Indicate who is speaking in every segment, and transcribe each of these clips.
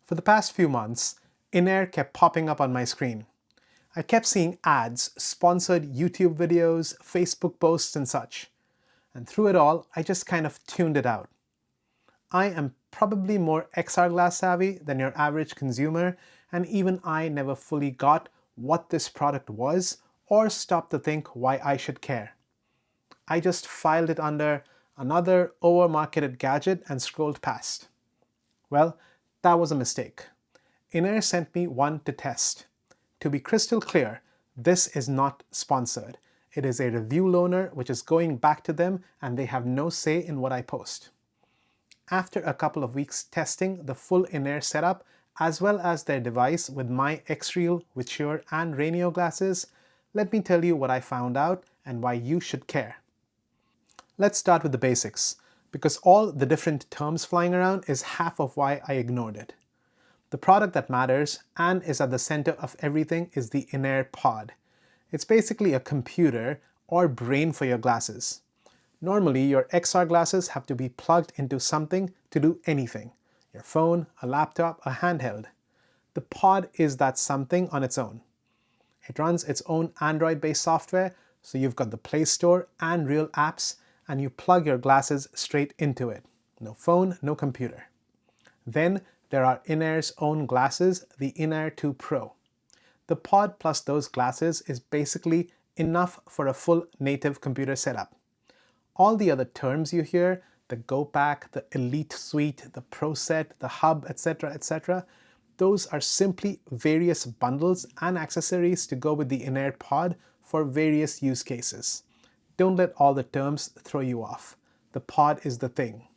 Speaker 1: For the past few months, INAIR kept popping up on my screen. I kept seeing ads, sponsored YouTube videos, Facebook posts and such. And through it all, I just kind of tuned it out. I am probably more XR glass savvy than your average consumer, and even I never fully got what this product was or stopped to think why I should care. I just filed it under another over-marketed gadget and scrolled past. Well, that was a mistake. INAIR sent me one to test. To be crystal clear, this is not sponsored. It is a review loaner which is going back to them and they have no say in what I post. After a couple of weeks testing the full INAIR setup as well as their device with my XREAL, VITURE and RayNeo glasses, let me tell you what I found out and why you should care. Let's start with the basics, because all the different terms flying around is half of why I ignored it. The product that matters and is at the center of everything is the INAIR Pod. It's basically a computer or brain for your glasses. Normally, your XR glasses have to be plugged into something to do anything. Your phone, a laptop, a handheld. The Pod is that something on its own. It runs its own Android-based software, so you've got the Play Store and real apps, and you plug your glasses straight into it. No phone, no computer. Then there are INAIR's own glasses, the INAIR 2 Pro. The Pod plus those glasses is basically enough for a full native computer setup. All the other terms you hear, the Go Pack, the Elite Suite, the Pro Set, the Hub, etc., those are simply various bundles and accessories to go with the INAIR Pod for various use cases. Don't let all the terms throw you off. The Pod is the thing.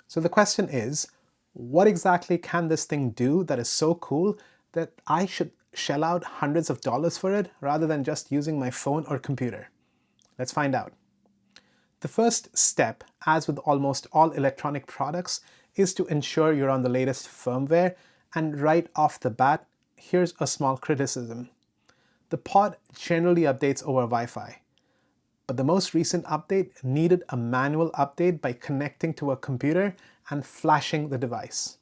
Speaker 1: So the question is, what exactly can this thing do that is so cool that I should shell out hundreds of dollars for it rather than just using my phone or computer? Let's find out. The first step, as with almost all electronic products, is to ensure you're on the latest firmware, and right off the bat, here's a small criticism. The Pod generally updates over Wi-Fi, but the most recent update needed a manual update by connecting to a computer and flashing the device.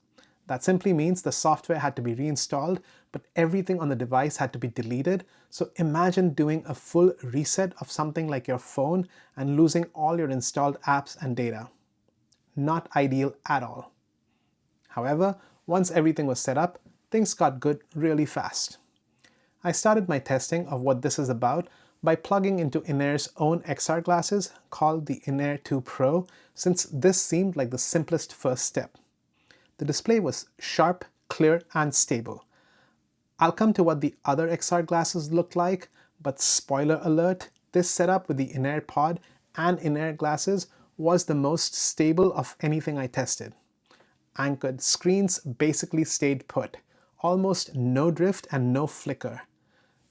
Speaker 1: That simply means the software had to be reinstalled, but everything on the device had to be deleted. So imagine doing a full reset of something like your phone and losing all your installed apps and data. Not ideal at all. However, once everything was set up, things got good really fast. I started my testing of what this is about by plugging into INAIR's own XR glasses called the INAIR 2 Pro, since this seemed like the simplest first step. The display was sharp, clear, and stable. I'll come to what the other XR glasses looked like, but spoiler alert, this setup with the INAIR Pod and INAIR glasses was the most stable of anything I tested. Anchored screens basically stayed put, almost no drift and no flicker.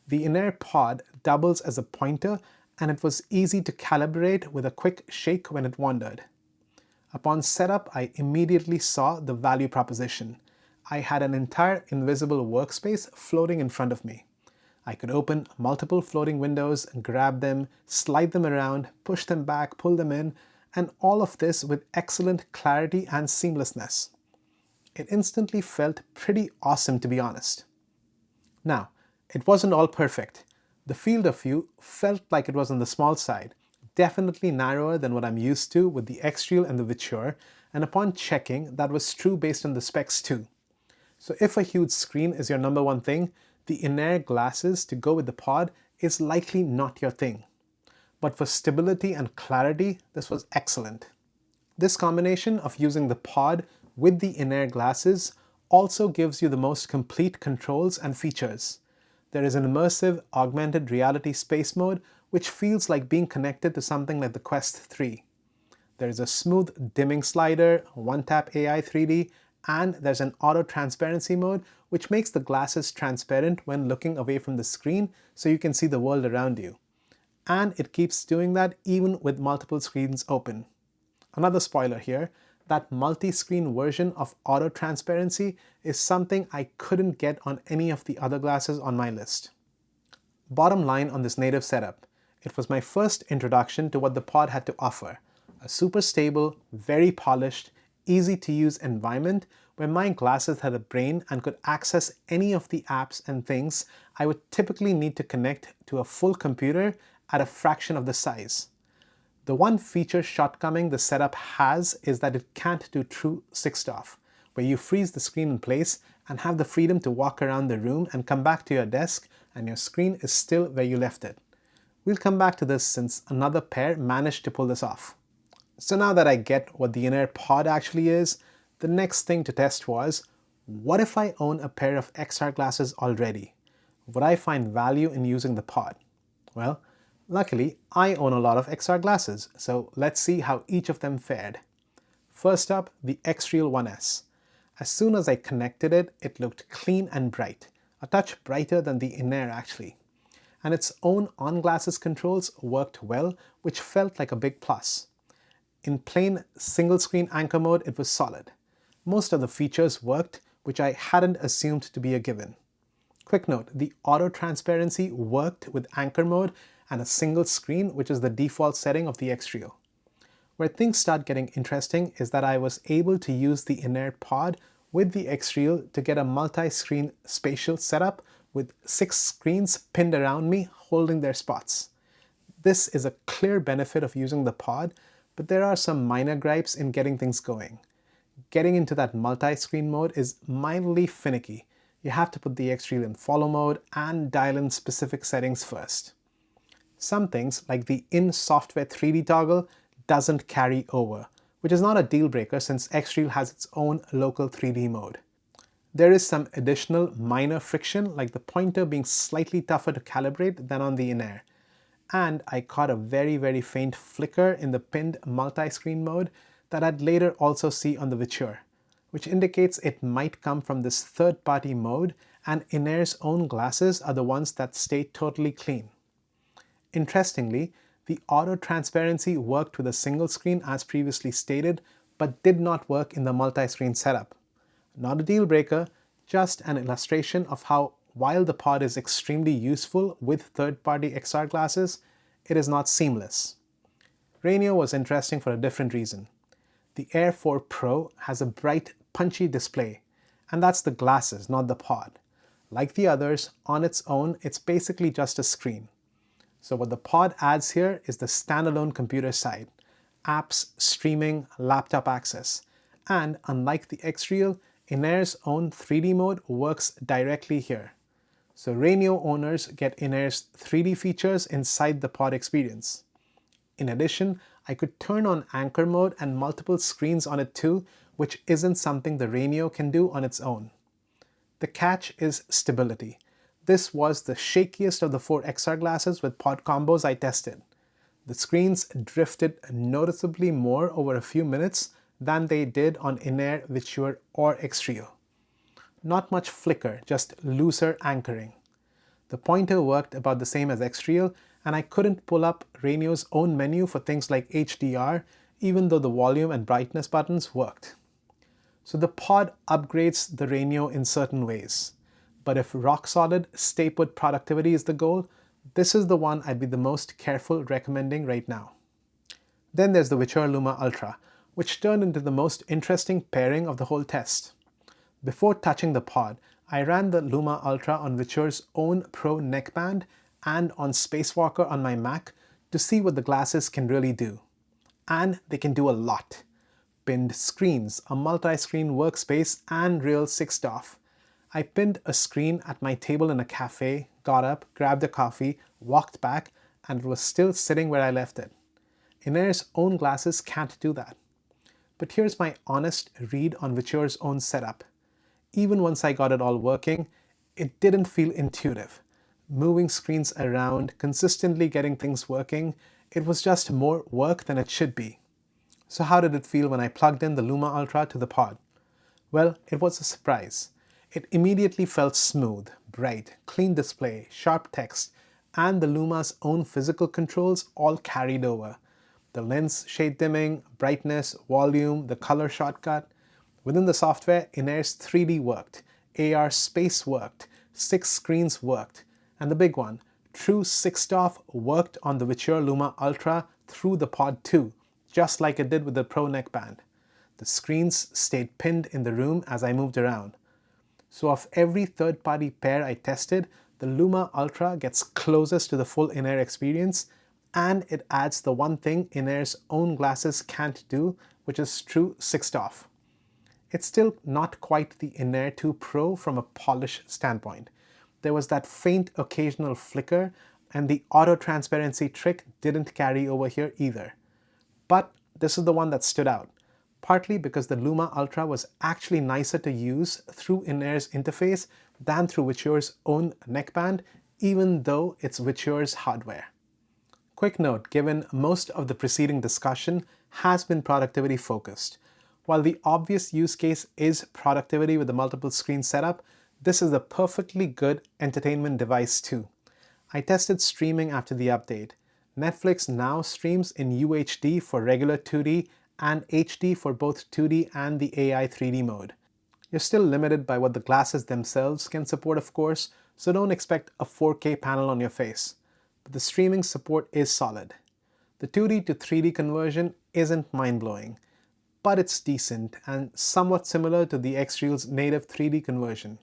Speaker 1: The INAIR Pod doubles as a pointer, and it was easy to calibrate with a quick shake when it wandered. Upon setup, I immediately saw the value proposition. I had an entire invisible workspace floating in front of me. I could open multiple floating windows, grab them, slide them around, push them back, pull them in, and all of this with excellent clarity and seamlessness. It instantly felt pretty awesome, to be honest. Now, it wasn't all perfect. The field of view felt like it was on the small side, definitely narrower than what I'm used to with the XREAL and the VITURE, and upon checking, that was true based on the specs too. So if a huge screen is your number one thing, the INAIR glasses to go with the Pod is likely not your thing. But for stability and clarity, this was excellent. This combination of using the Pod with the INAIR glasses also gives you the most complete controls and features. There is an immersive augmented reality space mode which feels like being connected to something like the Quest 3. There is a smooth dimming slider, one-tap AI 3D, and there's an auto transparency mode which makes the glasses transparent when looking away from the screen so you can see the world around you. And it keeps doing that even with multiple screens open. Another spoiler here, that multi-screen version of auto transparency is something I couldn't get on any of the other glasses on my list. Bottom line on this native setup, it was my first introduction to what the Pod had to offer. A super stable, very polished, easy to use environment where my glasses had a brain and could access any of the apps and things I would typically need to connect to a full computer at a fraction of the size. The one feature shortcoming the setup has is that it can't do true six-off, where you freeze the screen in place and have the freedom to walk around the room and come back to your desk and your screen is still where you left it. We'll come back to this since another pair managed to pull this off. So now that I get what the INAIR Pod actually is, the next thing to test was, what if I own a pair of XR glasses already? Would I find value in using the pod? Well, luckily, I own a lot of XR glasses, so let's see how each of them fared. First up, the XREAL 1S. As soon as I connected it, it looked clean and bright, a touch brighter than the INAIR actually. And its own on-glasses controls worked well, which felt like a big plus. In plain single-screen anchor mode, it was solid. Most of the features worked, which I hadn't assumed to be a given. Quick note, the auto transparency worked with anchor mode and a single screen, which is the default setting of the XREAL. Where things start getting interesting is that I was able to use the INAIR Pod with the XREAL to get a multi-screen spatial setup with 6 screens pinned around me holding their spots. This is a clear benefit of using the pod, but there are some minor gripes in getting things going. Getting into that multi-screen mode is mildly finicky. You have to put the XREAL in follow mode and dial in specific settings first. Some things, like the in-software 3D toggle, doesn't carry over, which is not a deal breaker since XREAL has its own local 3D mode. There is some additional minor friction, like the pointer being slightly tougher to calibrate than on the INAIR. And I caught a very faint flicker in the pinned multi-screen mode that I'd later also see on the VITURE, which indicates it might come from this third-party mode, and INAIR's own glasses are the ones that stay totally clean. Interestingly, the auto transparency worked with a single screen as previously stated, but did not work in the multi-screen setup. Not a deal breaker, just an illustration of how, while the pod is extremely useful with third-party XR glasses, it is not seamless. RayNeo was interesting for a different reason. The Air 4 Pro has a bright, punchy display, and that's the glasses, not the pod. Like the others, on its own, it's basically just a screen. So what the pod adds here is the standalone computer side, apps, streaming, laptop access, and unlike the XREAL, INAIR's own 3D mode works directly here. So RayNeo owners get INAIR's 3D features inside the pod experience. In addition, I could turn on anchor mode and multiple screens on it too, which isn't something the RayNeo can do on its own. The catch is stability. This was the shakiest of the 4 XR glasses with pod combos I tested. The screens drifted noticeably more over a few minutes than they did on INAIR, VITURE, or XREAL. Not much flicker, just looser anchoring. The pointer worked about the same as XREAL, and I couldn't pull up RayNeo's own menu for things like HDR, even though the volume and brightness buttons worked. So the pod upgrades the RayNeo in certain ways. But if rock-solid, stay-put productivity is the goal, this is the one I'd be the most careful recommending right now. Then there's the VITURE Luma Ultra, which turned into the most interesting pairing of the whole test. Before touching the pod, I ran the Luma Ultra on VITURE's own Pro neckband and on Spacewalker on my Mac to see what the glasses can really do. And they can do a lot. Pinned screens, a multi-screen workspace, and real 6-off. I pinned a screen at my table in a cafe, got up, grabbed a coffee, walked back, and it was still sitting where I left it. INAIR's own glasses can't do that. But here's my honest read on VITURE's own setup. Even once I got it all working, it didn't feel intuitive. Moving screens around, consistently getting things working, it was just more work than it should be. So how did it feel when I plugged in the Luma Ultra to the pod? Well, it was a surprise. It immediately felt smooth, bright, clean display, sharp text, and the Luma's own physical controls all carried over. The lens shade dimming, brightness, volume, the color shortcut. Within the software, INAIR's 3D worked, AR space worked, 6 screens worked, and the big one, true 6-off worked on the VITURE Luma Ultra through the pod too, just like it did with the Pro neckband. The screens stayed pinned in the room as I moved around. So of every third-party pair I tested, the Luma Ultra gets closest to the full INAIR experience, and it adds the one thing INAIR's own glasses can't do, which is true 6-off. It's still not quite the INAIR 2 Pro from a polish standpoint. There was that faint occasional flicker, and the auto transparency trick didn't carry over here either. But this is the one that stood out, partly because the Luma Ultra was actually nicer to use through INAIR's interface than through VITURE's own neckband, even though it's VITURE's hardware. Quick note, given most of the preceding discussion has been productivity focused. While the obvious use case is productivity with the multiple screen setup, this is a perfectly good entertainment device too. I tested streaming after the update. Netflix now streams in UHD for regular 2D and HD for both 2D and the AI 3D mode. You're still limited by what the glasses themselves can support, of course, so don't expect a 4K panel on your face. But the streaming support is solid. The 2D to 3D conversion isn't mind-blowing, but it's decent and somewhat similar to the XREAL's native 3D conversion.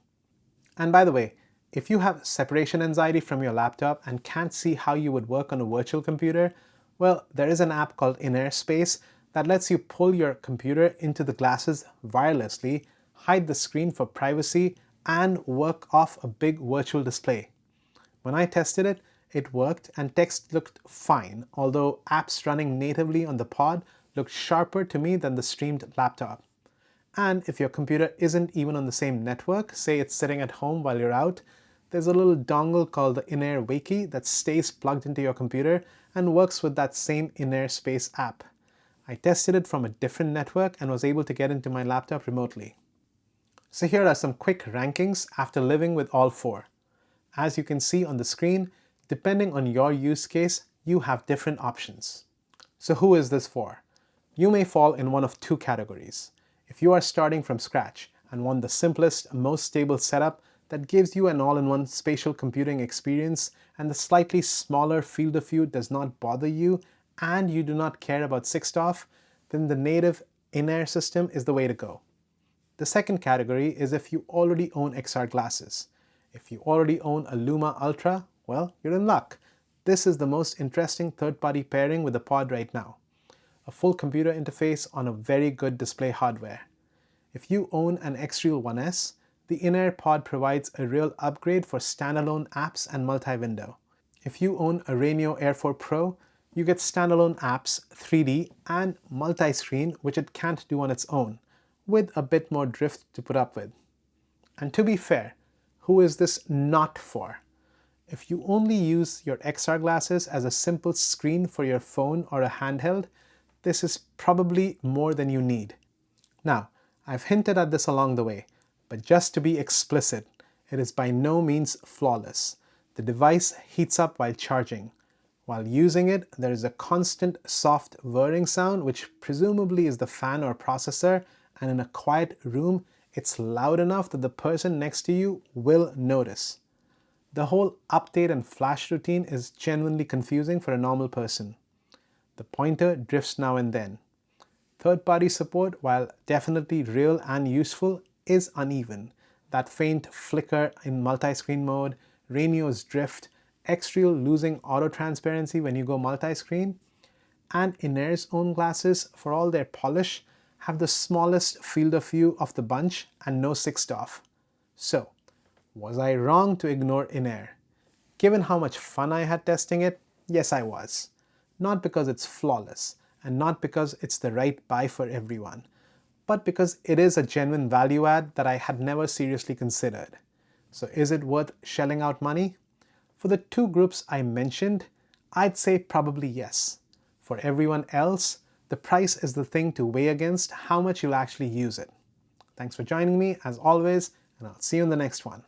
Speaker 1: And by the way, if you have separation anxiety from your laptop and can't see how you would work on a virtual computer, well, there is an app called INAIR Space that lets you pull your computer into the glasses wirelessly, hide the screen for privacy, and work off a big virtual display. When I tested it, it worked and text looked fine, although apps running natively on the pod looked sharper to me than the streamed laptop. And if your computer isn't even on the same network, say it's sitting at home while you're out, there's a little dongle called the INAIR Wakey that stays plugged into your computer and works with that same INAIR Space app. I tested it from a different network and was able to get into my laptop remotely. So here are some quick rankings after living with all four. As you can see on the screen, depending on your use case, you have different options. So who is this for? You may fall in one of two categories. If you are starting from scratch and want the simplest, most stable setup that gives you an all-in-one spatial computing experience and the slightly smaller field of view does not bother you and you do not care about 6-off, then the native INAIR system is the way to go. The second category is if you already own XR glasses. If you already own a Luma Ultra, well, you're in luck. This is the most interesting third-party pairing with the pod right now. A full computer interface on a very good display hardware. If you own an XREAL 1S, the INAIR Pod provides a real upgrade for standalone apps and multi-window. If you own a RayNeo Air 4 Pro, you get standalone apps, 3D, and multi-screen, which it can't do on its own, with a bit more drift to put up with. And to be fair, who is this not for? If you only use your XR glasses as a simple screen for your phone or a handheld, this is probably more than you need. Now, I've hinted at this along the way, but just to be explicit, it is by no means flawless. The device heats up while charging. While using it, there is a constant soft whirring sound, which presumably is the fan or processor, and in a quiet room, it's loud enough that the person next to you will notice. The whole update and flash routine is genuinely confusing for a normal person. The pointer drifts now and then. Third-party support, while definitely real and useful, is uneven. That faint flicker in multi-screen mode, RayNeo's drift, XREAL losing auto transparency when you go multi-screen, and INAIR's own glasses, for all their polish, have the smallest field of view of the bunch and no 6-off. So, was I wrong to ignore INAIR? Given how much fun I had testing it, yes I was. Not because it's flawless, and not because it's the right buy for everyone, but because it is a genuine value add that I had never seriously considered. So is it worth shelling out money? For the two groups I mentioned, I'd say probably yes. For everyone else, the price is the thing to weigh against how much you'll actually use it. Thanks for joining me as always, and I'll see you in the next one.